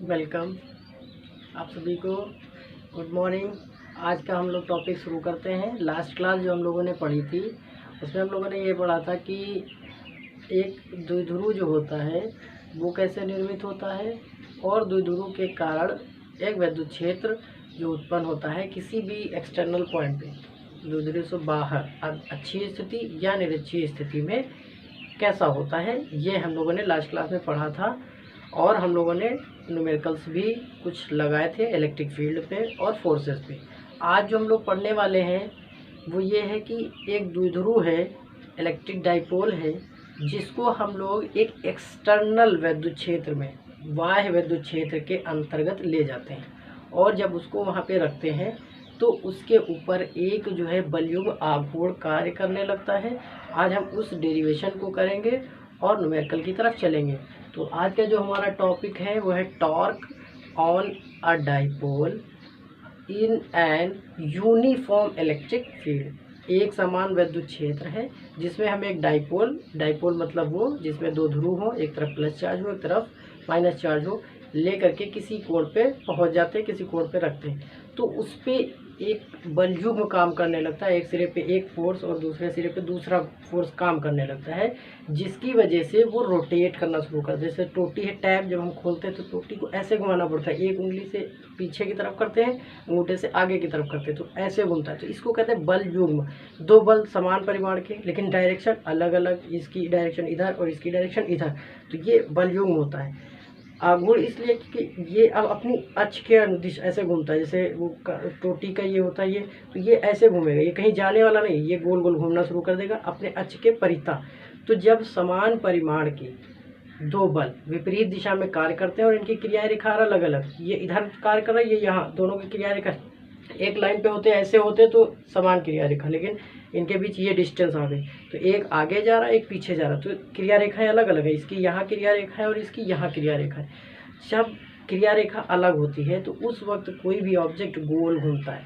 Welcome आप सभी को। Good morning. आज का हम लोग टॉपिक शुरू करते हैं। लास्ट क्लास जो हम लोगों ने पढ़ी थी उसमें हम लोगों ने ये पढ़ा था कि एक द्विध्रुव जो होता है वो कैसे निर्मित होता है और द्विध्रुव के कारण एक विद्युत क्षेत्र जो उत्पन्न होता है किसी भी एक्सटर्नल पॉइंट पे द्विध्रुव से बाहर अच्छी स्थिति या निरक्षीय स्थिति में कैसा होता है, ये हम लोगों ने लास्ट क्लास में पढ़ा था। और हम लोगों ने न्यूमेरिकल्स भी कुछ लगाए थे इलेक्ट्रिक फील्ड पे और फोर्सेस पे। आज जो हम लोग पढ़ने वाले हैं वो ये है कि एक द्विध्रुव है, इलेक्ट्रिक डाइपोल है, जिसको हम लोग एक एक्सटर्नल विद्युत क्षेत्र में बाह्य विद्युत क्षेत्र के अंतर्गत ले जाते हैं और जब उसको वहाँ पे रखते हैं तो उसके ऊपर एक जो है बलयुग आघूर्ण कार्य करने लगता है। आज हम उस डेरिवेशन को करेंगे और न्यूमेरिकल की तरफ चलेंगे। तो आज का जो हमारा टॉपिक है वो है torque on a dipole in an uniform electric field. एक समान विद्युत क्षेत्र है जिसमें हम एक डाइपोल मतलब वो जिसमें दो ध्रुव हो, एक तरफ प्लस चार्ज हो एक तरफ माइनस चार्ज हो, ले करके किसी कोण पे पहुंच जाते हैं, किसी कोण पे रखते हैं तो उस पर एक बलयुग्म काम करने लगता है। एक सिरे पे एक फोर्स और दूसरे सिरे पे दूसरा फोर्स काम करने लगता है, जिसकी वजह से वो रोटेट करना शुरू कर। जैसे टोटी है, टैप जब हम खोलते हैं तो टोटी को ऐसे घुमाना पड़ता है, एक उंगली से पीछे की तरफ करते हैं, अंगूठे से आगे की तरफ करते हैं तो ऐसे घूमता है। तो इसको कहते हैं बल युग्म। दो बल समान परिमाण के लेकिन डायरेक्शन अलग अलग, इसकी डायरेक्शन इधर और इसकी डायरेक्शन इधर, तो ये बल युग्म होता है। आघूर्ण इसलिए कि ये अब अपनी अक्ष के अनुदिश ऐसे घूमता है, जैसे वो टोटी का ये होता है, ये तो ये ऐसे घूमेगा, ये कहीं जाने वाला नहीं, ये गोल गोल घूमना शुरू कर देगा अपने अक्ष के परिता। तो जब समान परिमाण के दो बल विपरीत दिशा में कार्य करते हैं और इनकी क्रिया रेखा अलग अलग, ये इधर कार्य कर रहा है, ये यहाँ, दोनों की क्रिया रेखा एक लाइन पे होते ऐसे होते तो समान क्रिया रेखा, लेकिन इनके बीच ये डिस्टेंस आ गई तो एक आगे जा रहा है एक पीछे जा रहा है, तो क्रिया रेखाएं अलग अलग है। इसकी यहाँ क्रिया रेखा है और इसकी यहाँ क्रिया रेखा है। जब क्रिया रेखा अलग होती है तो उस वक्त कोई भी ऑब्जेक्ट गोल घूमता है।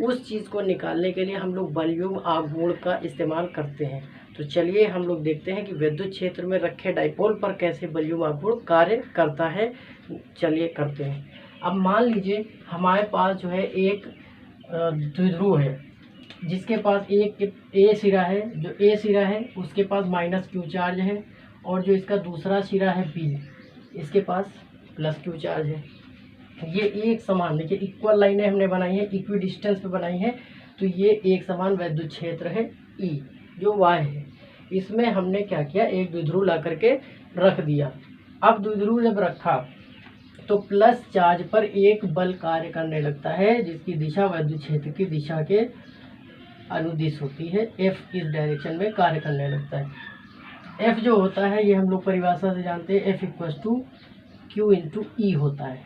उस चीज़ को निकालने के लिए हम लोग बलयुग्म आघूर्ण का इस्तेमाल करते हैं। तो चलिए हम लोग देखते हैं कि विद्युत क्षेत्र में रखे डाइपोल पर कैसे बलयुग्म आघूर्ण कार्य करता है। चलिए करते हैं। अब मान लीजिए हमारे पास जो है एक द्विध्रुव है जिसके पास एक ए सिरा है, जो ए सिरा है उसके पास माइनस क्यू चार्ज है और जो इसका दूसरा सिरा है बी, इसके पास प्लस क्यू चार्ज है। ये एक समान, देखिए इक्वल लाइनें हमने बनाई है, इक्वी डिस्टेंस पे बनाई है, तो ये एक समान विद्युत क्षेत्र है ई जो वाई है। इसमें हमने क्या किया, एक द्विध्रुव ला करके रख दिया। अब द्विध्रुव जब रखा तो प्लस चार्ज पर एक बल कार्य करने लगता है जिसकी दिशा विद्युत क्षेत्र की दिशा के अनुदिश होती है, एफ इस डायरेक्शन में कार्य करने लगता है। एफ जो होता है ये हम लोग परिभाषा से जानते हैं, F equal to q into E होता है।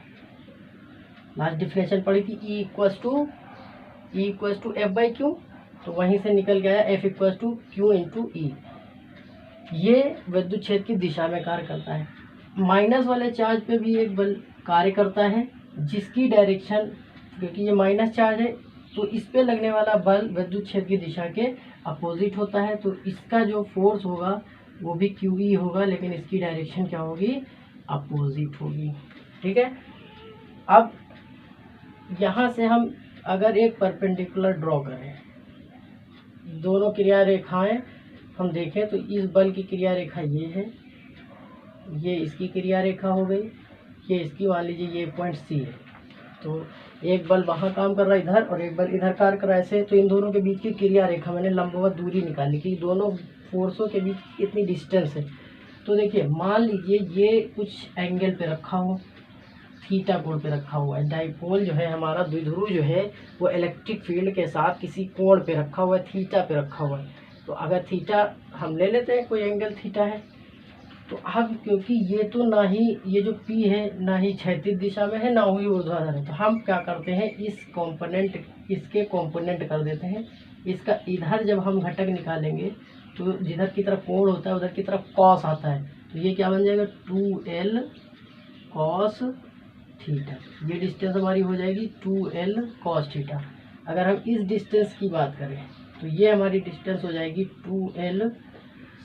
लास्ट डिफिनेशन पढ़ी थी, E equal to F by q, तो वहीं से निकल गया F equal to q into E. ये विद्युत क्षेत्र की दिशा में कार्य करता है। माइनस वाले चार्ज पे भी एक बल कार्य करता है जिसकी डायरेक्शन, क्योंकि ये माइनस चार्ज है तो इस पे लगने वाला बल विद्युत क्षेत्र की दिशा के अपोजिट होता है, तो इसका जो फोर्स होगा वो भी क्यू ई होगा, लेकिन इसकी डायरेक्शन क्या होगी, अपोजिट होगी। ठीक है। अब यहाँ से हम अगर एक परपेंडिकुलर ड्रॉ करें, दोनों क्रिया रेखाएं हम देखें तो इस बल की क्रिया रेखा ये है, ये इसकी क्रिया रेखा हो गई, ये इसकी, मान लीजिए ये पॉइंट सी है, तो एक बल वहाँ काम कर रहा है इधर और एक बल इधर कार्य कर रहा है ऐसे, तो इन दोनों के बीच की क्रिया रेखा मैंने लंबवत दूरी निकाली कि दोनों फोर्सों के बीच कितनी डिस्टेंस है। तो देखिए मान लीजिए ये कुछ एंगल पे रखा हो, थीटा कोण पे रखा हुआ है। डाइपोल जो है हमारा द्विध्रुव जो है वो इलेक्ट्रिक फील्ड के साथ किसी कोण पे रखा हुआ है, थीटा पे रखा हुआ है। तो अगर थीटा हम ले लेते हैं, कोई एंगल थीटा है, तो अब क्योंकि ये तो ना ही ये जो पी है ना ही क्षैतिज दिशा में है ना ही ऊर्ध्वाधर है, तो हम क्या करते हैं इस कंपोनेंट, इसके कंपोनेंट कर देते हैं। इसका इधर जब हम घटक निकालेंगे तो जिधर की तरफ कोण होता है उधर की तरफ कॉस आता है, तो ये क्या बन जाएगा 2l कॉस थीटा। ये डिस्टेंस हमारी हो जाएगी 2l कॉस थीटा। अगर हम इस डिस्टेंस की बात करें तो ये हमारी डिस्टेंस हो जाएगी 2l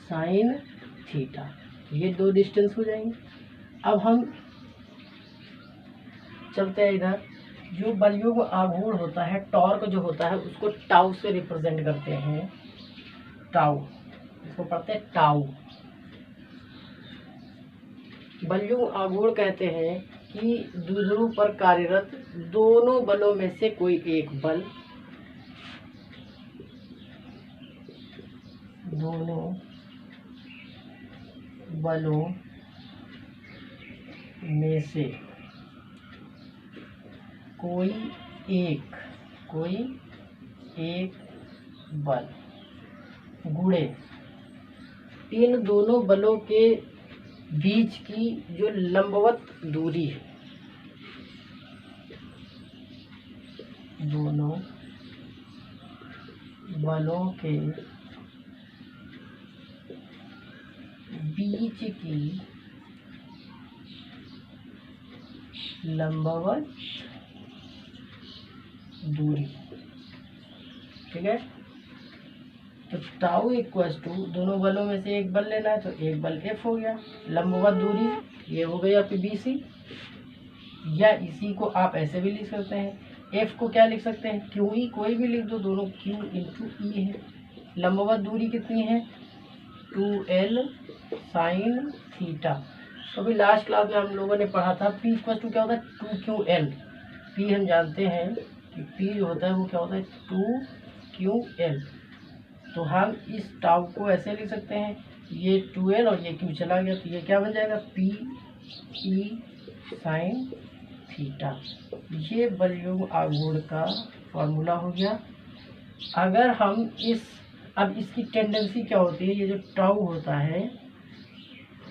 साइन थीटा। ये दो डिस्टेंस हो जाएंगे। अब हम चलते हैं इधर। जो बलयुग्म आघूर्ण होता है, टॉर्क जो होता है उसको टाउ से रिप्रेजेंट करते हैं। टाउ, इसको पढ़ते हैं टाउ। बलयुग्म आघूर्ण कहते हैं कि द्विध्रुव पर कार्यरत दोनों बलों में से कोई एक बल, दोनों बलों में से कोई एक बल गुणे इन दोनों बलों के बीच की जो लंबवत दूरी है, दोनों बलों के बीच की लंबवत दूरी, ठीक है। तो टाउ इक्वल्स टू, दोनों बलों में से एक बल लेना है तो एक बल एफ हो गया, लंबवत दूरी ये हो गई आपकी BC, या इसी को आप ऐसे भी लिख सकते हैं, एफ को क्या लिख सकते हैं, QE, कोई भी लिख दो, दोनों Q इंटू E है। लंबवत दूरी कितनी है, 2L साइन थीटा। तो अभी लास्ट क्लास में हम लोगों ने पढ़ा था P इक्वल्स टू क्या होता है, 2QL। P हम जानते हैं कि P जो होता है वो क्या होता है, 2QL। तो हम इस टाउ को ऐसे लिख सकते हैं, ये 2L और ये Q चला गया, तो ये क्या बन जाएगा, PE साइन थीटा। ये बलयुग्म आघूर्ण का फॉर्मूला हो गया। अगर हम अब इसकी टेंडेंसी क्या होती है, ये जो टाउ होता है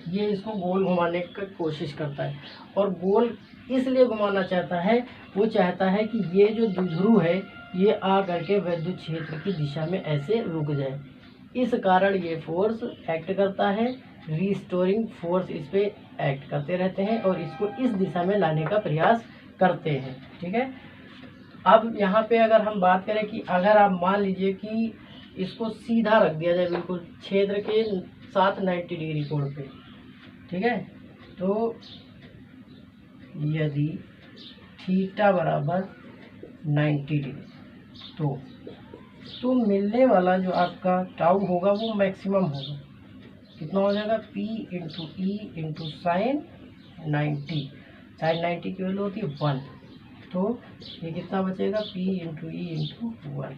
ये इसको गोल घुमाने की कोशिश करता है, और गोल इसलिए घुमाना चाहता है, वो चाहता है कि ये जो द्विध्रुव है ये आ करके विद्युत क्षेत्र की दिशा में ऐसे रुक जाए। इस कारण ये फोर्स एक्ट करता है, रिस्टोरिंग फोर्स इस पे एक्ट करते रहते हैं और इसको इस दिशा में लाने का प्रयास करते हैं, ठीक है। अब यहाँ पे अगर हम बात करें कि अगर आप मान लीजिए कि इसको सीधा रख दिया जाए बिल्कुल क्षेत्र के साथ 90 डिग्री कोण पे, ठीक है, तो यदि थीटा बराबर 90 डिग्री तो मिलने वाला जो आपका टाउ होगा वो मैक्सिमम होगा। कितना हो जाएगा, P into E into sine 90। Sine 90 की वैल्यू होती है 1, तो ये कितना बचेगा, P इंटू E इंटू 1।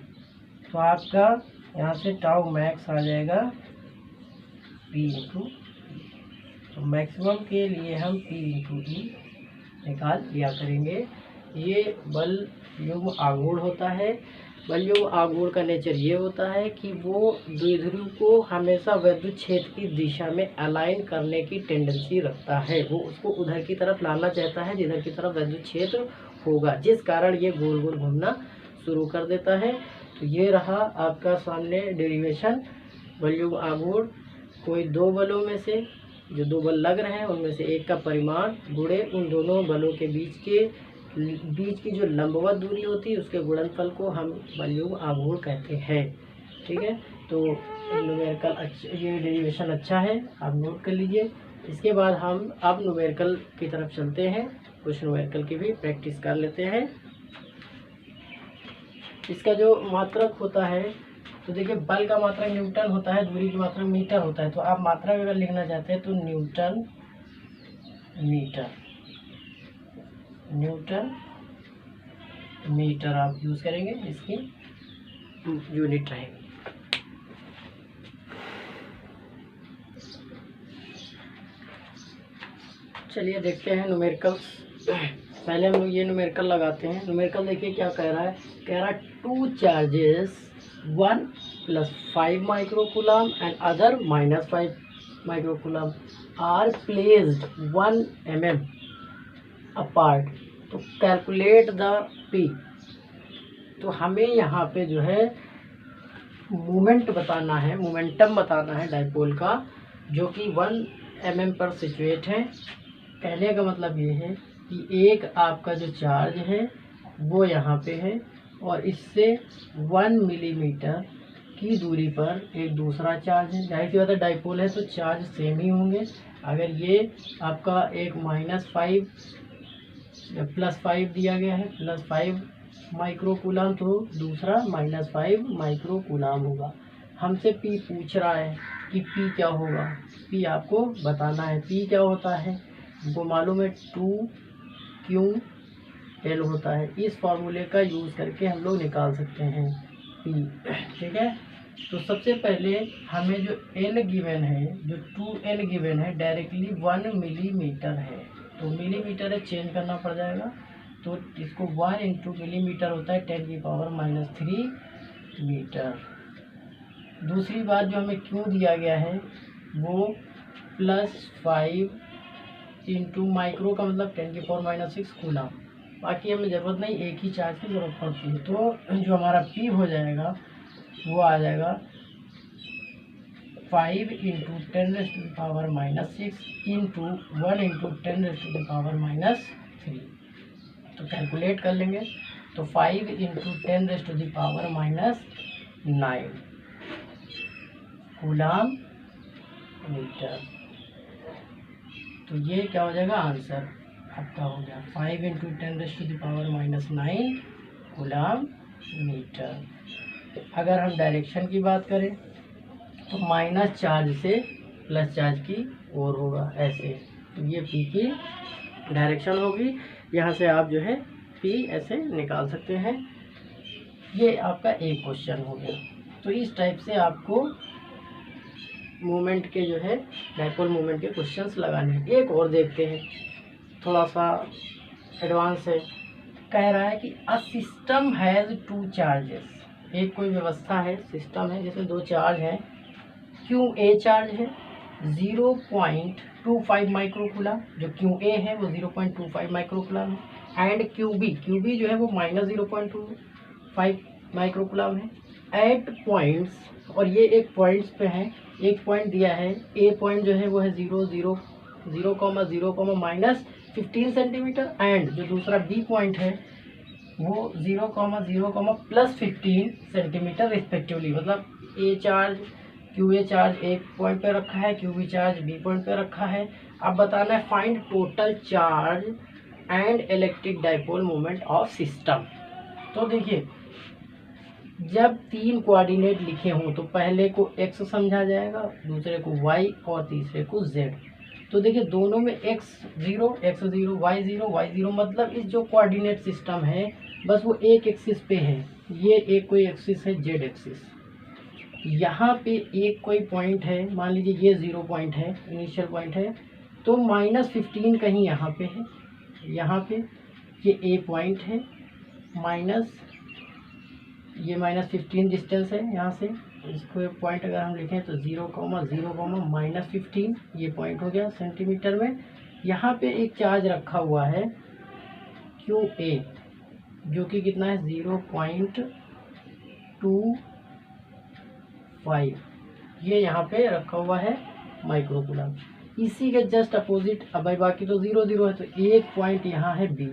तो आपका यहाँ से टाउ मैक्स आ जाएगा P इंटू। तो मैक्सिमम के लिए हम P इंटू E निकाल लिया करेंगे। ये बलयुग्म आघूर्ण होता है। बलयुग्म आघूर्ण का नेचर ये होता है कि वो द्विध्रुव को हमेशा विद्युत क्षेत्र की दिशा में अलाइन करने की टेंडेंसी रखता है, वो उसको उधर की तरफ लाना चाहता है जिधर की तरफ विद्युत क्षेत्र होगा, जिस कारण ये गोल गोल घूमना शुरू कर देता है। तो ये रहा आपका सामने डेरिवेशन। बलयुग्म आघूर्ण कोई दो बलों में से जो दो बल लग रहे हैं उनमें से एक का परिमाण गुणे उन दोनों बलों के बीच की जो लंबवत दूरी होती है उसके गुणनफल को हम बलयुग्म आघूर्ण कहते हैं, ठीक है। तो न्यूमेरिकल ये डेरिवेशन अच्छा है, आप नोट कर लीजिए। इसके बाद हम अब न्यूमेरिकल की तरफ चलते हैं, कुछ न्यूमेरिकल की भी प्रैक्टिस कर लेते हैं। इसका जो मात्रक होता है, तो देखिए बल का मात्रक न्यूटन होता है, दूरी की मात्रक मीटर होता है। तो आप मात्रक अगर लिखना चाहते हैं तो न्यूटन मीटर आप यूज़ करेंगे, इसकी यूनिट रहेगी। चलिए देखते हैं न्यूमेरिकल्स। पहले हम लोग ये न्यूमेरिकल लगाते हैं। न्यूमेरिकल देखिए क्या कह रहा है, 2 charges 1 + 5 microcoulomb and other -5 microcoulomb are placed 1 mm apart. तो कैलकुलेट द P। तो हमें यहाँ पे जो है मोमेंट बताना है, मोमेंटम बताना है डाइपोल का, जो कि 1 mm पर सिचुएट है। कहने का मतलब ये है कि एक आपका जो चार्ज है वो यहाँ पे है और इससे 1 मिलीमीटर की दूरी पर एक दूसरा चार्ज है। जाहिर सी बात है डाइपोल है तो चार्ज सेम ही होंगे। अगर ये आपका एक -5 +5 दिया गया है, +5 माइक्रोकूलम, तो दूसरा -5 माइक्रोकूलम होगा। हमसे पी पूछ रहा है कि पी क्या होगा, पी आपको बताना है। पी क्या होता है वो मालूम है, 2Ql होता है। इस फॉर्मूले का यूज़ करके हम लोग निकाल सकते हैं पी, ठीक है। तो सबसे पहले हमें जो L गिवन है, जो 2L गिवन है, डायरेक्टली 1 मिलीमीटर है, तो मिलीमीटर है, चेंज करना पड़ जाएगा। तो इसको 1 × मिलीमीटर होता है 10⁻³ मीटर। दूसरी बात जो हमें क्यों दिया गया है वो +5 × माइक्रो का मतलब 10⁻⁶ कूलम। बाकी हमें ज़रूरत नहीं, एक ही चार्ज की ज़रूरत पड़ती है। तो जो हमारा पी हो जाएगा वो आ जाएगा 5 × 10⁻⁶ × 1 × 10⁻³ तो कैलकुलेट कर लेंगे। तो 5 × 10⁻⁹ कूलम मीटर। तो ये क्या हो जाएगा, आंसर आपका हो गया 5 × 10⁻⁹ कूलम मीटर। अगर हम डायरेक्शन की बात करें तो माइनस चार्ज से प्लस चार्ज की ओर होगा, ऐसे। तो ये पी की डायरेक्शन होगी। यहाँ से आप जो है पी ऐसे निकाल सकते हैं। ये आपका एक क्वेश्चन हो गया। तो इस टाइप से आपको मूवमेंट के जो है डायपोल मूवमेंट के क्वेश्चंस लगाने हैं। एक और देखते हैं, थोड़ा सा एडवांस है। कह रहा है कि अ सिस्टम हैज़ 2 चार्जेस। एक कोई व्यवस्था है, सिस्टम है जिसमें 2 चार्ज हैं। QA चार्ज है 0.25 माइक्रोकूलम, जो QA है वो 0.25 माइक्रोकूलम है। एंड QB जो है वो -0.25 माइक्रोकूलम है। एट पॉइंट्स, और ये एक पॉइंट्स पे है, एक पॉइंट दिया है। ए पॉइंट जो है वो है 0,0,0, -15 सेंटीमीटर। एंड जो दूसरा बी पॉइंट है वो 0,0, +15 सेंटीमीटर रिस्पेक्टिवली। मतलब ए चार्ज QA चार्ज एक पॉइंट पे रखा है, QB चार्ज बी पॉइंट पे रखा है। अब बताना है find total charge and electric dipole moment of system. तो देखिए, जब 3 कोऑर्डिनेट लिखे हों तो पहले को x समझा जाएगा, दूसरे को y और तीसरे को z। तो देखिए दोनों में x0 y0 मतलब इस जो कोऑर्डिनेट सिस्टम है बस वो एक एक्सिस पे है। ये एक कोई एक्सिस है, z एक्सिस। यहाँ पे एक कोई पॉइंट है, मान लीजिए ये 0 पॉइंट है, इनिशियल पॉइंट है। तो -15 कहीं यहाँ पे है, यहाँ पे ये a पॉइंट है, ये -15 डिस्टेंस है यहाँ से। इसको पॉइंट अगर हम लिखें तो 0,0, -15 ये पॉइंट हो गया सेंटीमीटर में। यहाँ पे एक चार्ज रखा हुआ है QA, जो कि कितना है 0.25, ये यहाँ पे रखा हुआ है माइक्रोकूलम। इसी के जस्ट अपोजिट, अब भाई बाकी तो 0,0 है, तो एक पॉइंट यहाँ है B,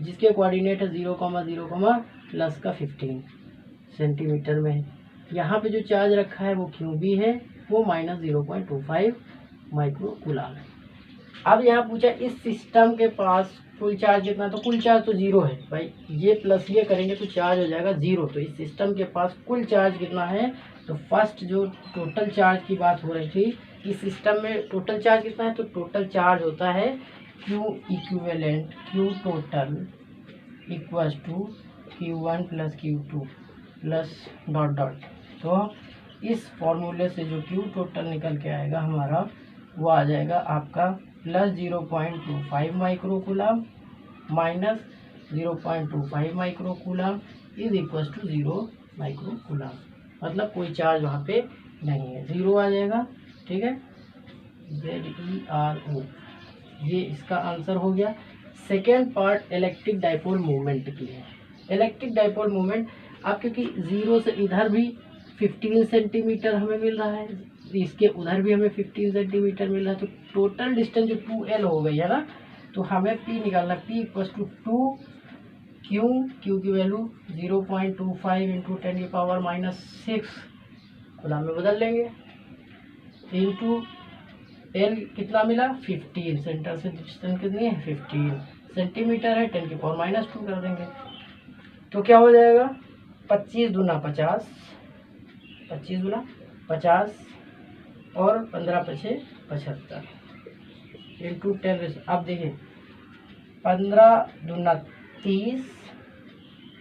जिसके कोऑर्डिनेट है 0,0, +15 सेंटीमीटर में है। यहाँ पे जो चार्ज रखा है वो QB है, वो -0.25 माइक्रोकूलम है। अब यहाँ पूछा इस सिस्टम के पास कुल चार्ज कितना, तो कुल चार्ज तो 0 है भाई, ये प्लस ये करेंगे तो चार्ज हो जाएगा 0। तो इस सिस्टम के पास कुल चार्ज कितना है, तो फर्स्ट जो टोटल चार्ज की बात हो रही थी, इस सिस्टम में टोटल चार्ज कितना है, तो टोटल चार्ज होता है Q equivalent, Q total equals to Q1 + Q2 +... तो इस फॉर्मूले से जो Q टोटल निकल के आएगा हमारा, वो आ जाएगा आपका +0.25 microcoulomb -0.25 microcoulomb is equals to 0 microcoulomb. मतलब कोई चार्ज वहाँ पे नहीं है, 0 आ जाएगा। ठीक है, ZERO, ये इसका आंसर हो गया। Second part electric dipole movement की है। इलेक्ट्रिक डाइपोल मूवमेंट आप, क्योंकि 0 से इधर भी 15 सेंटीमीटर हमें मिल रहा है, इसके उधर भी हमें 15 सेंटीमीटर मिल रहा है, तो टोटल डिस्टेंस जो 2L हो गई है ना, तो हमें P निकालना, P equals to 2Q, Q की वैल्यू 0.25 × 10⁻⁻6 कूलम में बदल लेंगे, इंटू L कितना मिला 15, सेंटर से डिस्टेंस कितनी है 15 सेंटीमीटर है 10⁻⁻² कर देंगे तो क्या हो जाएगा 25 दूना 50, 25 दूना 50 और 15 पछे 75 इंटू 10। अब देखिए 15 दूना 30,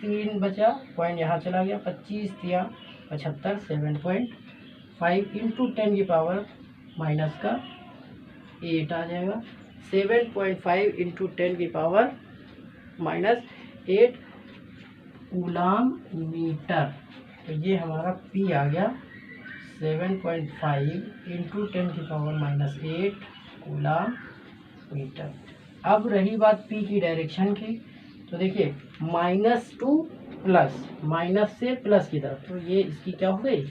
3 बचा पॉइंट यहाँ चला गया, 25 तिया 75, 7.5 इंटू 10 की पावर माइनस का 8 आ जाएगा। 7.5 इंटू 10 की पावर माइनस 8 कूलाम मीटर। तो ये हमारा P आ गया 7.5 इंटू 10 की पावर माइनस 8 कूलाम मीटर। अब रही बात P की डायरेक्शन की, तो देखिए माइनस टू प्लस, माइनस से प्लस की तरफ, तो ये इसकी क्या हो गई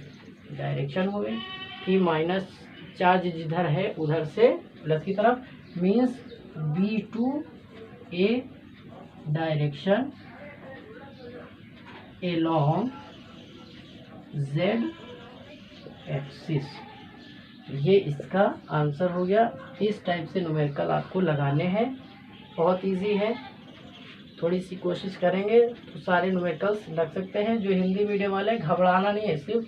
डायरेक्शन हो गई कि माइनस चार्ज जिधर है उधर से प्लस की तरफ, means B2A direction along Z axis. ये इसका आंसर हो गया। इस टाइप से न्यूमेरिकल आपको लगाने हैं, बहुत इजी है, थोड़ी सी कोशिश करेंगे तो सारे न्यूमेरिकल्स लग सकते हैं। जो हिंदी मीडियम वाले हैं घबराना नहीं है, सिर्फ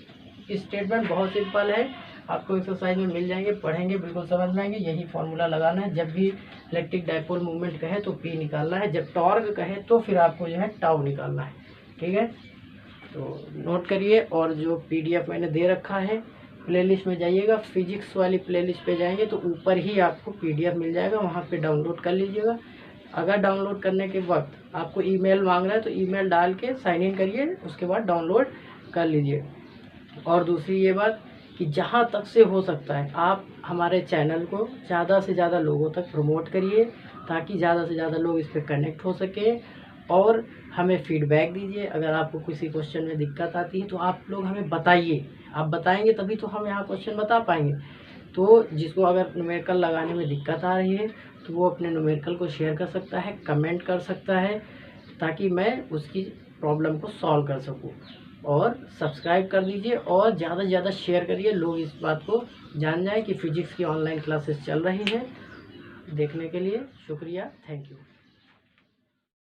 स्टेटमेंट बहुत सिंपल है, आपको एक्सरसाइज में मिल जाएंगे, पढ़ेंगे बिल्कुल समझ में आएंगे। यही फॉर्मूला लगाना है, जब भी इलेक्ट्रिक डाइपोल मूवमेंट कहे तो P निकालना है, जब टॉर्क कहे तो फिर आपको जो है टाउ निकालना है। ठीक है, तो नोट करिए। और जो PDF मैंने दे रखा है प्लेलिस्ट में जाइएगा, फिजिक्स वाली प्लेलिस्ट पे जाएंगे तो ऊपर ही आपको PDF मिल जाएगा, वहाँ पे डाउनलोड कर लीजिएगा। अगर डाउनलोड करने के वक्त आपको ईमेल मांग रहा है तो ईमेल डाल के साइन इन करिए, उसके बाद डाउनलोड कर लीजिए। और दूसरी ये बात कि जहाँ तक से हो सकता है आप हमारे चैनल को ज़्यादा से ज़्यादा लोगों तक प्रमोट करिए, ताकि ज़्यादा से ज़्यादा लोग इस पर कनेक्ट हो सकें और हमें फीडबैक दीजिए। अगर आपको किसी क्वेश्चन में दिक्कत आती है तो आप लोग हमें बताइए, आप बताएंगे तभी तो हम यहाँ क्वेश्चन बता पाएंगे। तो जिसको अगर न्यूमेरिकल लगाने में दिक्कत आ रही है तो वो अपने न्यूमेरिकल को शेयर कर सकता है, कमेंट कर सकता है, ताकि मैं उसकी प्रॉब्लम को सॉल्व कर सकूं। और सब्सक्राइब कर दीजिए और ज़्यादा से ज़्यादा शेयर करिए, लोग इस बात को जान जाएं कि फिजिक्स की ऑनलाइन क्लासेस चल रही हैं। देखने के लिए शुक्रिया, थैंक यू।